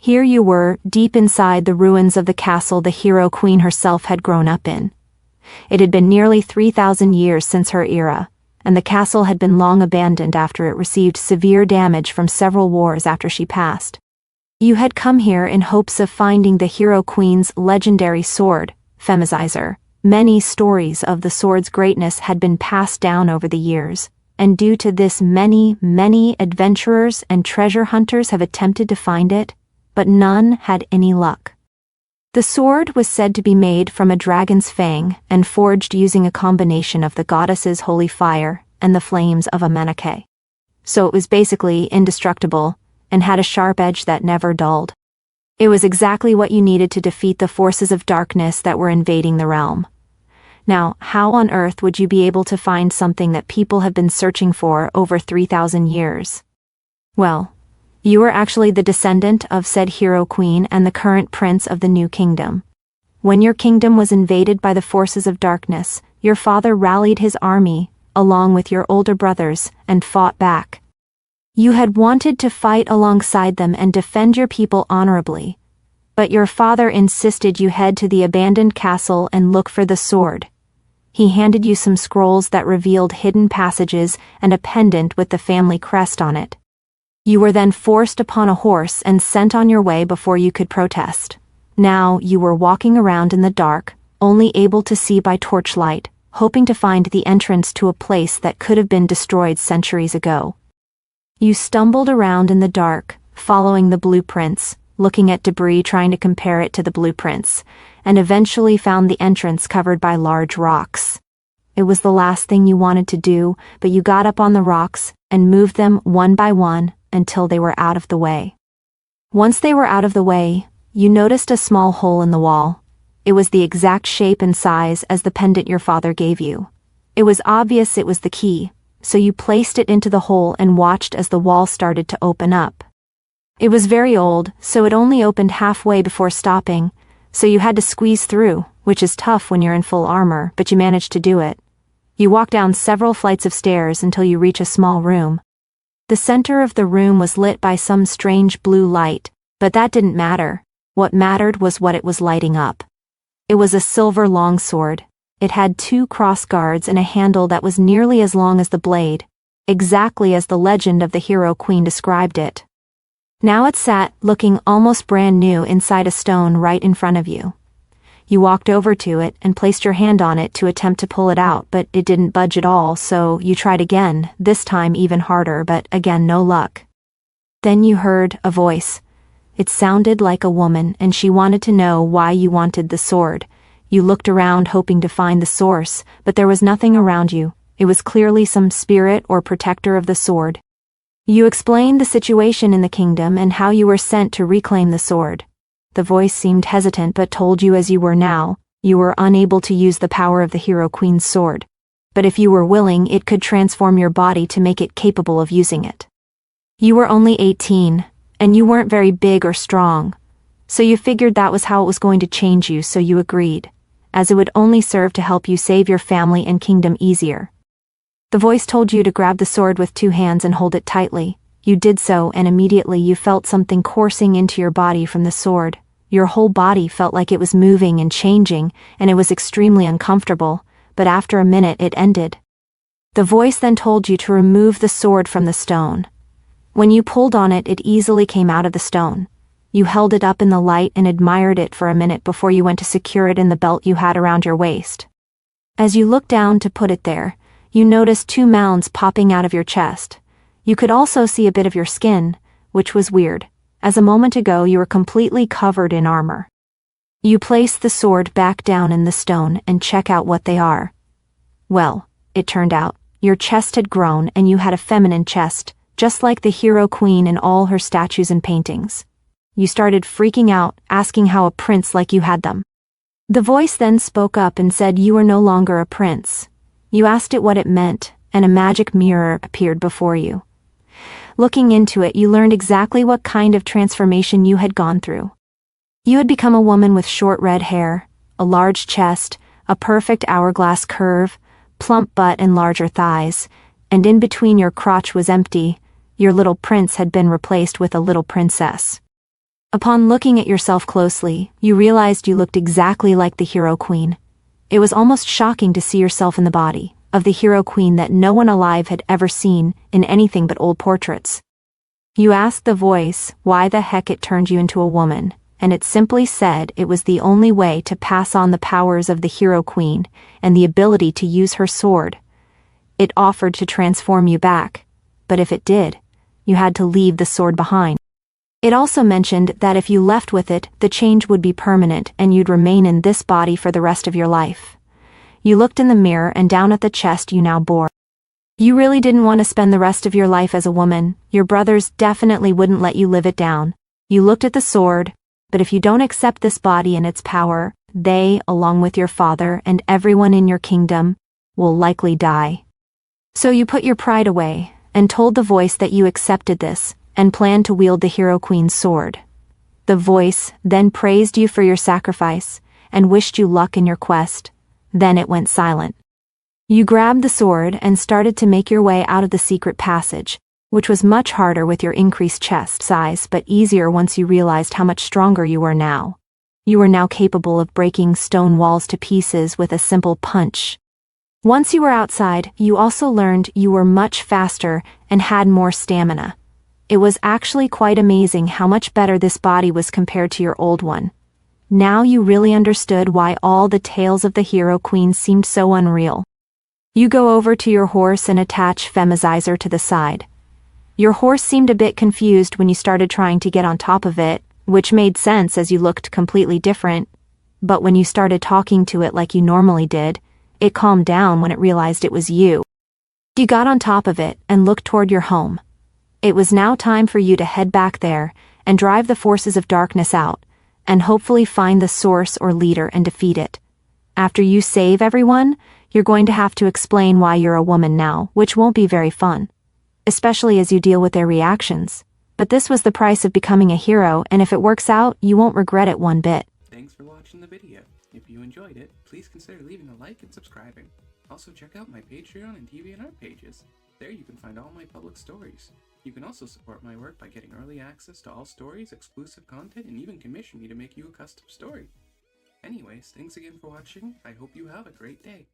Here you were, deep inside the ruins of the castle the hero queen herself had grown up in. It had been nearly 3,000 years since her era, and the castle had been long abandoned after it received severe damage from several wars after she passed. You had come here in hopes of finding the hero queen's legendary sword, Femizer. Many stories of the sword's greatness had been passed down over the years, and due to this many adventurers and treasure hunters have attempted to find it, but none had any luck. The sword was said to be made from a dragon's fang and forged using a combination of the goddess's holy fire and the flames of a Menake. So it was basically indestructible and had a sharp edge that never dulled. It was exactly what you needed to defeat the forces of darkness that were invading the realm. Now, how on earth would you be able to find something that people have been searching for over 3,000 years? Well, you were actually the descendant of said hero queen and the current prince of the new kingdom. When your kingdom was invaded by the forces of darkness, your father rallied his army, along with your older brothers, and fought back. You had wanted to fight alongside them and defend your people honorably, but your father insisted you head to the abandoned castle and look for the sword. He handed you some scrolls that revealed hidden passages and a pendant with the family crest on it. You were then forced upon a horse and sent on your way before you could protest. Now you were walking around in the dark, only able to see by torchlight, hoping to find the entrance to a place that could have been destroyed centuries ago. You stumbled around in the dark, following the blueprints, looking at debris trying to compare it to the blueprints, and eventually found the entrance covered by large rocks. It was the last thing you wanted to do, but you got up on the rocks and moved them one by one until they were out of the way. Once they were out of the way, you noticed a small hole in the wall. It was the exact shape and size as the pendant your father gave you. It was obvious it was the key, so you placed it into the hole and watched as the wall started to open up. It was very old, so it only opened halfway before stopping, so you had to squeeze through, which is tough when you're in full armor, but you managed to do it. You walk down several flights of stairs until you reach a small room. The center of the room was lit by some strange blue light, but that didn't matter. What mattered was what it was lighting up. It was a silver longsword. It had 2 cross guards and a handle that was nearly as long as the blade, exactly as the legend of the hero queen described it. Now it sat, looking almost brand new, inside a stone right in front of you. You walked over to it and placed your hand on it to attempt to pull it out, but it didn't budge at all, so you tried again, this time even harder, but again no luck. Then you heard a voice. It sounded like a woman, and she wanted to know why you wanted the sword. You looked around hoping to find the source, but there was nothing around you. It was clearly some spirit or protector of the sword. You explained the situation in the kingdom and how you were sent to reclaim the sword. The voice seemed hesitant but told you as you were now, you were unable to use the power of the hero queen's sword. But if you were willing, it could transform your body to make it capable of using it. You were only 18, and you weren't very big or strong, so you figured that was how it was going to change you, so you agreed, as it would only serve to help you save your family and kingdom easier. The voice told you to grab the sword with 2 hands and hold it tightly. You did so, and immediately you felt something coursing into your body from the sword. Your whole body felt like it was moving and changing, and it was extremely uncomfortable, but after a minute it ended. The voice then told you to remove the sword from the stone. When you pulled on it, it easily came out of the stone. You held it up in the light and admired it for a minute before you went to secure it in the belt you had around your waist. As you looked down to put it there, you noticed 2 mounds popping out of your chest. You could also see a bit of your skin, which was weird, as a moment ago you were completely covered in armor. You place the sword back down in the stone and check out what they are. Well, it turned out, your chest had grown and you had a feminine chest, just like the hero queen in all her statues and paintings. You started freaking out, asking how a prince like you had them. The voice then spoke up and said you were no longer a prince. You asked it what it meant, and a magic mirror appeared before you. Looking into it, you learned exactly what kind of transformation you had gone through. You had become a woman with short red hair, a large chest, a perfect hourglass curve, plump butt and larger thighs, and in between your crotch was empty. Your little prince had been replaced with a little princess. Upon looking at yourself closely, you realized you looked exactly like the Hero Queen. It was almost shocking to see yourself in the body of the Hero Queen that no one alive had ever seen in anything but old portraits. You asked the voice why the heck it turned you into a woman, and it simply said it was the only way to pass on the powers of the Hero Queen and the ability to use her sword. It offered to transform you back, but if it did, you had to leave the sword behind. It also mentioned that if you left with it, the change would be permanent and you'd remain in this body for the rest of your life. You looked in the mirror and down at the chest you now bore. You really didn't want to spend the rest of your life as a woman. Your brothers definitely wouldn't let you live it down. You looked at the sword, but if you don't accept this body and its power, they, along with your father and everyone in your kingdom, will likely die. So you put your pride away and told the voice that you accepted this and planned to wield the Hero Queen's sword. The voice then praised you for your sacrifice and wished you luck in your quest. Then it went silent. You grabbed the sword and started to make your way out of the secret passage, which was much harder with your increased chest size but easier once you realized how much stronger you were now. You were now capable of breaking stone walls to pieces with a simple punch. Once you were outside, you also learned you were much faster and had more stamina. It was actually quite amazing how much better this body was compared to your old one. Now you really understood why all the tales of the Hero Queen seemed so unreal. You go over to your horse and attach Femizer to the side. Your horse seemed a bit confused when you started trying to get on top of it, which made sense as you looked completely different. But when you started talking to it like you normally did, it calmed down when it realized it was you. You got on top of it and looked toward your home. It was now time for you to head back there and drive the forces of darkness out, and hopefully find the source or leader and defeat it. After you save everyone, you're going to have to explain why you're a woman now, which won't be very fun, especially as you deal with their reactions. But this was the price of becoming a hero, and if it works out, you won't regret it one bit. Thanks for watching the video. If you enjoyed it, please consider leaving a like and subscribing. Also check out my Patreon and DeviantArt pages. There you can find all my public stories. You can also support my work by getting early access to all stories, exclusive content, and even commission me to make you a custom story. Anyways, thanks again for watching. I hope you have a great day.